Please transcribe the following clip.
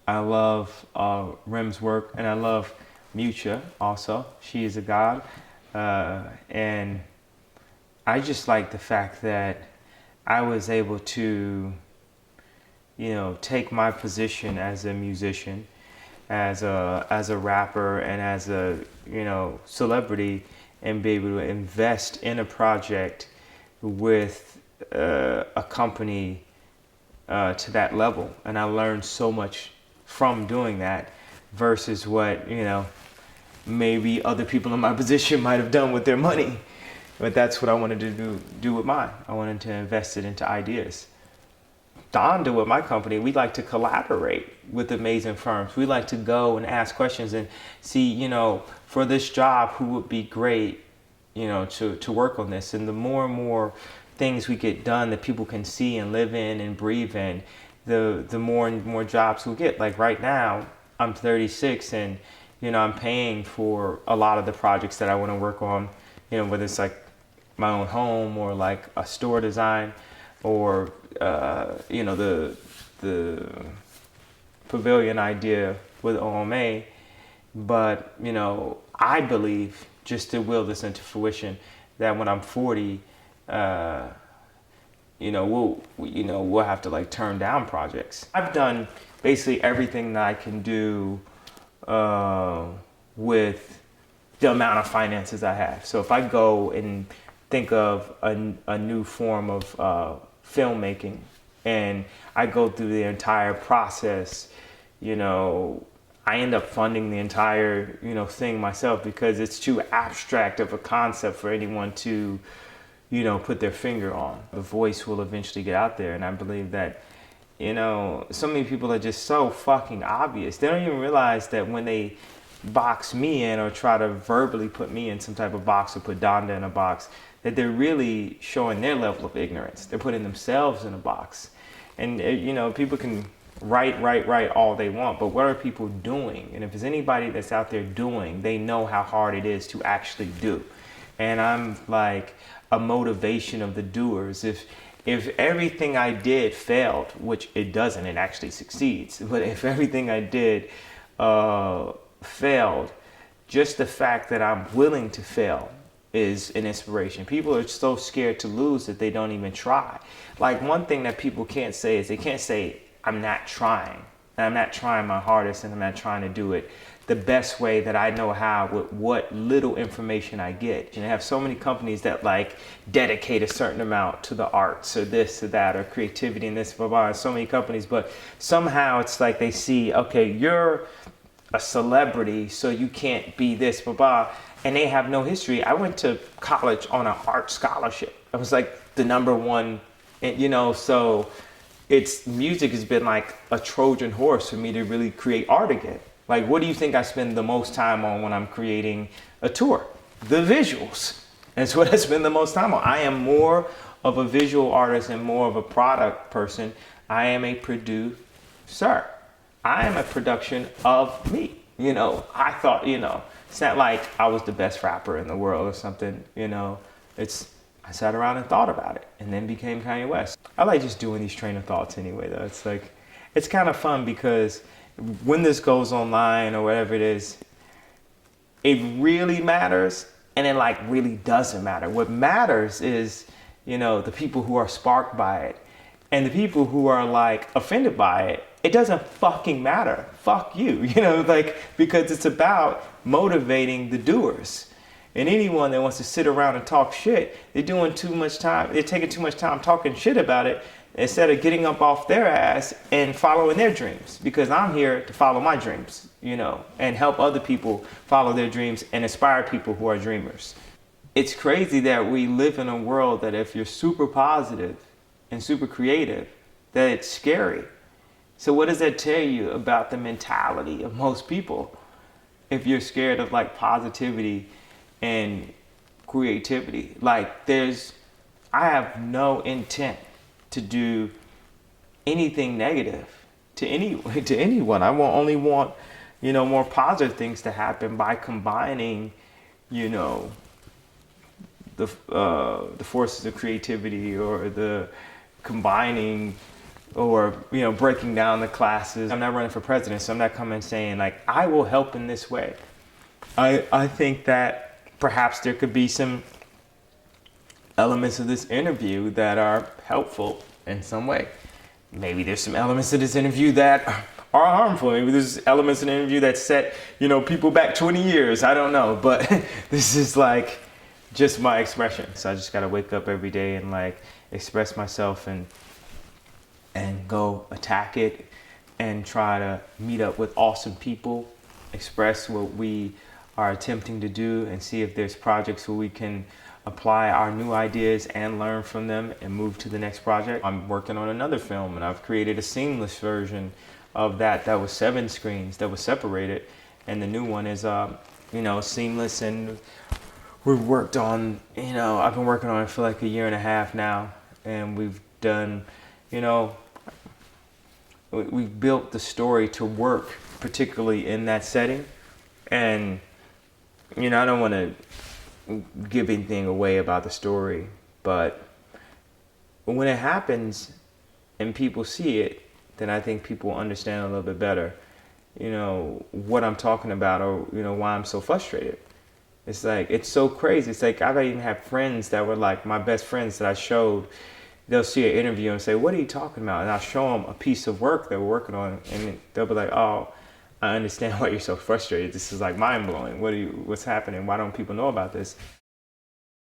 I love Rem's work, and I love Mucha also. She is a god. And I just like the fact that I was able to, take my position as a musician, as a rapper, and as a, celebrity, and be able to invest in a project with a company to that level. And I learned so much from doing that versus what, maybe other people in my position might have done with their money. But that's what I wanted to do with mine. I wanted to invest it into ideas. Donda, with my company, we like to collaborate with amazing firms. We like to go and ask questions and see, for this job, who would be great, to work on this. And the more and more things we get done that people can see and live in and breathe in, the more and more jobs we'll get. Like right now, I'm 36 and, I'm paying for a lot of the projects that I want to work on, whether it's like my own home or like a store design or, the pavilion idea with OMA. But, I believe, just to will this into fruition, that when I'm 40, we'll have to like turn down projects. I've done basically everything that I can do with the amount of finances I have. So if I go and think of a new form of filmmaking, and I go through the entire process, I end up funding the entire, thing myself, because it's too abstract of a concept for anyone to, put their finger on. The voice will eventually get out there, and I believe that, so many people are just so fucking obvious. They don't even realize that when they box me in or try to verbally put me in some type of box or put Donda in a box, that they're really showing their level of ignorance. They're putting themselves in a box. And, people can write all they want, but what are people doing? And if there's anybody that's out there doing, they know how hard it is to actually do. And I'm like a motivation of the doers. If everything I did failed, which it doesn't, it actually succeeds. But if everything I did failed, just the fact that I'm willing to fail is an inspiration. People are so scared to lose that they don't even try. Like, one thing that people can't say is they can't say, I'm not trying. And I'm not trying my hardest, and I'm not trying to do it the best way that I know how with what little information I get. And I have so many companies that like dedicate a certain amount to the arts or this or that or creativity and this, blah, blah, so many companies, but somehow it's like they see, okay, you're a celebrity, so you can't be this, blah, blah, and they have no history. I went to college on an art scholarship. I was like the number one, and, so music has been like a Trojan horse for me to really create art again. Like, what do you think I spend the most time on when I'm creating a tour? The visuals. That's what I spend the most time on. I am more of a visual artist and more of a product person. I am a producer. I am a production of me. I thought, it's not like I was the best rapper in the world or something, I sat around and thought about it and then became Kanye West. I like just doing these train of thoughts anyway, though. It's like, it's kind of fun because when this goes online or whatever it is, it really matters, and it like really doesn't matter. What matters is, the people who are sparked by it, and the people who are like offended by it. It doesn't fucking matter. Fuck you, because it's about motivating the doers. And anyone that wants to sit around and talk shit, they're taking too much time talking shit about it instead of getting up off their ass and following their dreams. Because I'm here to follow my dreams, and help other people follow their dreams and inspire people who are dreamers. It's crazy that we live in a world that if you're super positive and super creative, that it's scary. So what does that tell you about the mentality of most people? If you're scared of like positivity and creativity, like I have no intent to do anything negative to anyone. I only want, more positive things to happen by combining, the forces of creativity or the combining or, you know, breaking down the classes. I'm not running for president, so I'm not coming saying like, I will help in this way. I think that perhaps there could be some elements of this interview that are helpful in some way. Maybe there's some elements of this interview that are harmful. Maybe there's elements in the interview that set, you know, people back 20 years. I don't know, but this is like just my expression. So I just gotta wake up every day and like express myself and go attack it and try to meet up with awesome people, express what we are attempting to do, and see if there's projects where we can apply our new ideas and learn from them and move to the next project. I'm working on another film, and I've created a seamless version of that was 7 screens that was separated, and the new one is you know, seamless. And we've worked on, you know, I've been working on it for like a year and a half now, and we've done, you know, we built the story to work particularly in that setting. And you know, I don't want to give anything away about the story, but when it happens and people see it, then I think people understand a little bit better, you know, what I'm talking about, or, you know, why I'm so frustrated. It's like, it's so crazy. It's like, I've even had friends that were like my best friends that I showed, they'll see an interview and say, what are you talking about? And I'll show them a piece of work that we're working on, and they'll be like, oh, I understand why you're so frustrated. This is like mind blowing. What's happening? Why don't people know about this?